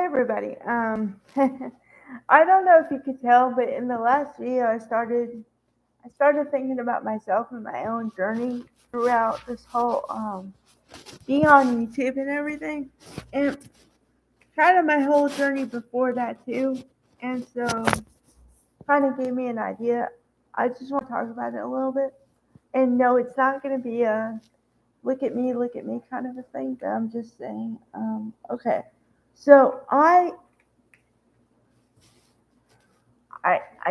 everybody. I don't know if you could tell, but in the last video, I started thinking about myself and my own journey throughout this whole being on YouTube and everything, and kind of my whole journey before that too. And so, kind of gave me an idea. I just want to talk about it a little bit. And no, it's not going to be a look at me kind of a thing. But I'm just saying, okay. So I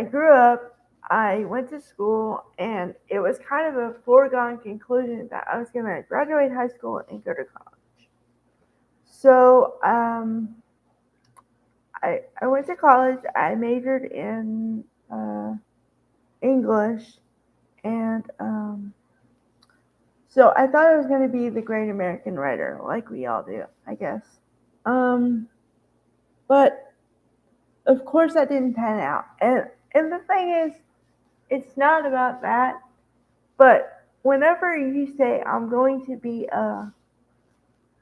grew up, I went to school, and it was kind of a foregone conclusion that I was going to graduate high school and go to college. So I went to college. I majored in English, and so I thought I was going to be the great American writer, like we all do, I guess. Um, but of course, that didn't pan out. And the thing is, it's not about that. But whenever you say I'm going to be a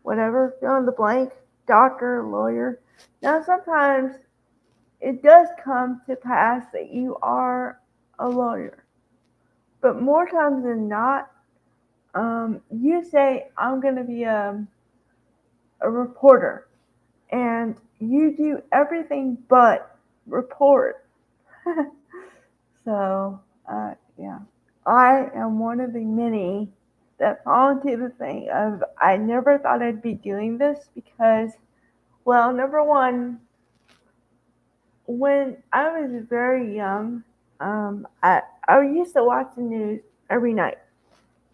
whatever, fill in the blank, doctor, lawyer, now sometimes it does come to pass that you are a lawyer. But more times than not, you say I'm going to be a reporter, and you do everything but report. So, yeah. I am one of the many that fall into the thing of I never thought I'd be doing this because, well, number one, when I was very young, I used to watch the news every night.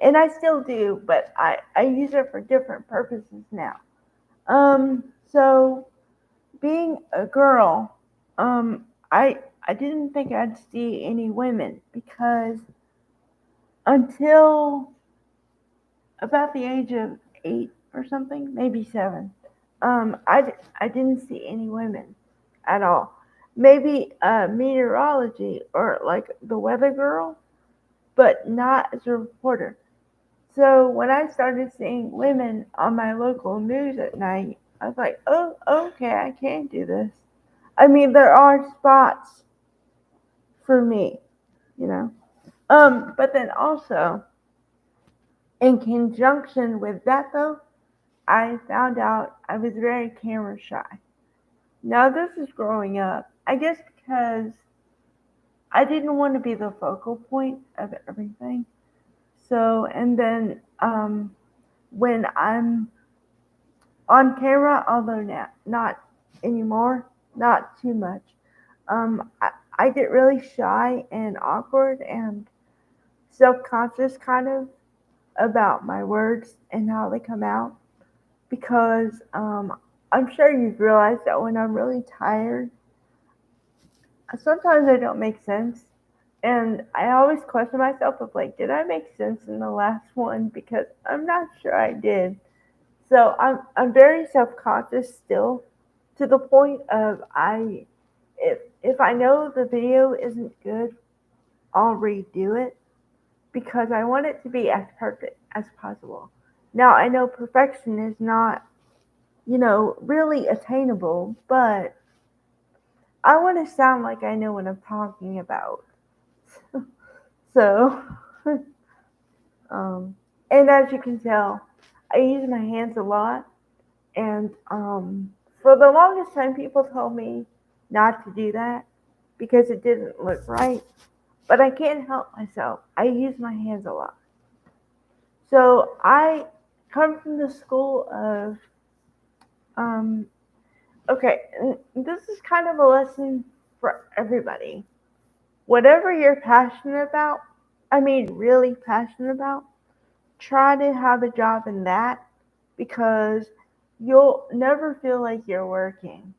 And I still do, but I use it for different purposes now. So being a girl, I didn't think I'd see any women because until about the age of 8 or something, maybe 7, I didn't see any women at all. Maybe meteorology or like the weather girl, but not as a reporter. So when I started seeing women on my local news at night, I was like, oh, okay, I can do this. I mean, there are spots for me, you know. But then also, in conjunction with that, though, I found out I was very camera shy. Now, this is growing up. I guess because I didn't want to be the focal point of everything. So, and then when I'm on camera, although not anymore, not too much, I get really shy and awkward and self conscious kind of about my words and how they come out because I'm sure you've realized that when I'm really tired, sometimes I don't make sense. And I always question myself of like, did I make sense in the last one? Because I'm not sure I did. So I'm very self conscious still to the point of if I know the video isn't good, I'll redo it because I want it to be as perfect as possible. Now I know perfection is not, really attainable, but I want to sound like I know what I'm talking about. So, um, and as you can tell, I use my hands a lot, and for the longest time, people told me not to do that because it didn't look right. But I can't help myself. I use my hands a lot. So I come from the school of, um, okay, this is kind of a lesson for everybody. Whatever you're passionate about, I mean, really passionate about, try to have a job in that because you'll never feel like you're working.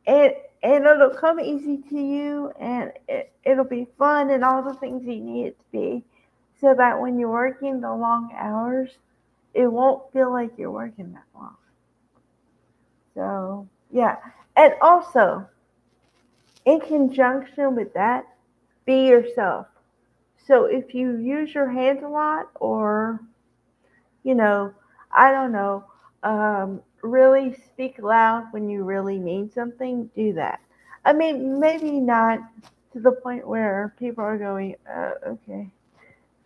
And, and it'll come easy to you and it'll be fun and all the things you need it to be so that when you're working the long hours, it won't feel like you're working that long. So, yeah. And also, in conjunction with that, be yourself. So if you use your hands a lot or, you know, I don't know, really speak loud when you really mean something, do that. I mean, maybe not to the point where people are going, okay,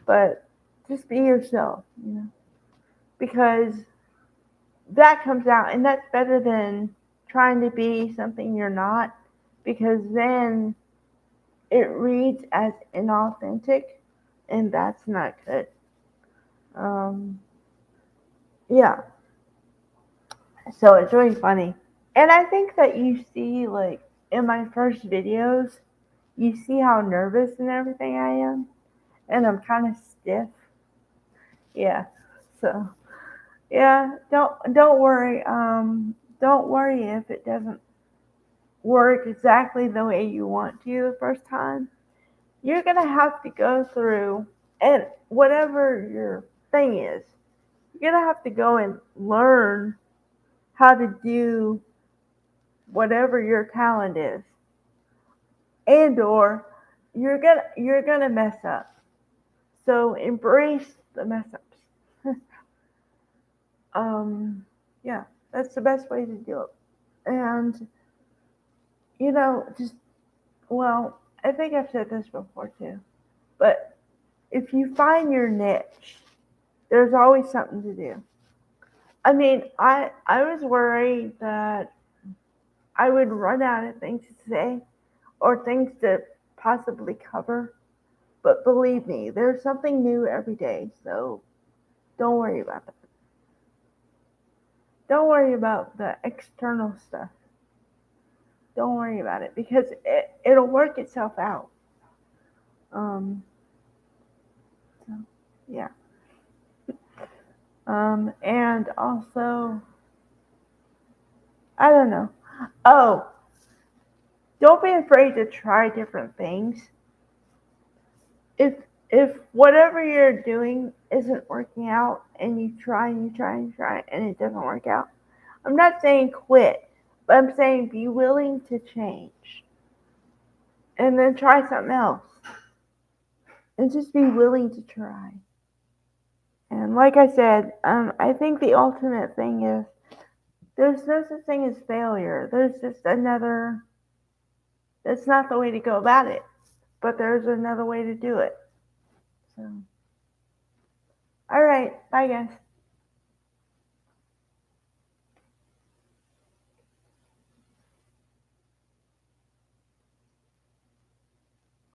but just be yourself, because that comes out, and that's better than trying to be something you're not, because then it reads as inauthentic, and that's not good. Um, yeah, so it's really funny. And I think that you see, like, in my first videos, you see how nervous and everything I am, and I'm kind of stiff. Yeah. So, yeah, don't worry. Don't worry if it doesn't work exactly the way you want to the first time. You're gonna have to go through, and whatever your thing is, you're gonna have to go and learn how to do whatever your talent is, and or you're gonna mess up. So embrace the mess ups. Yeah, that's the best way to do it. And just, well, I think I've said this before too, but if you find your niche, there's always something to do. I mean, I was worried that I would run out of things to say or things to possibly cover. But believe me, there's something new every day, so don't worry about it. Don't worry about the external stuff. Don't worry about it because it'll work itself out. Um, so, yeah. And also, I don't know. Oh, don't be afraid to try different things. If whatever you're doing isn't working out and you try and you try and you try and it doesn't work out, I'm not saying quit, but I'm saying be willing to change and then try something else and just be willing to try. And like I said, I think the ultimate thing is there's no such thing as failure. There's just another, that's not the way to go about it, but there's another way to do it. So, all right. Bye, guys.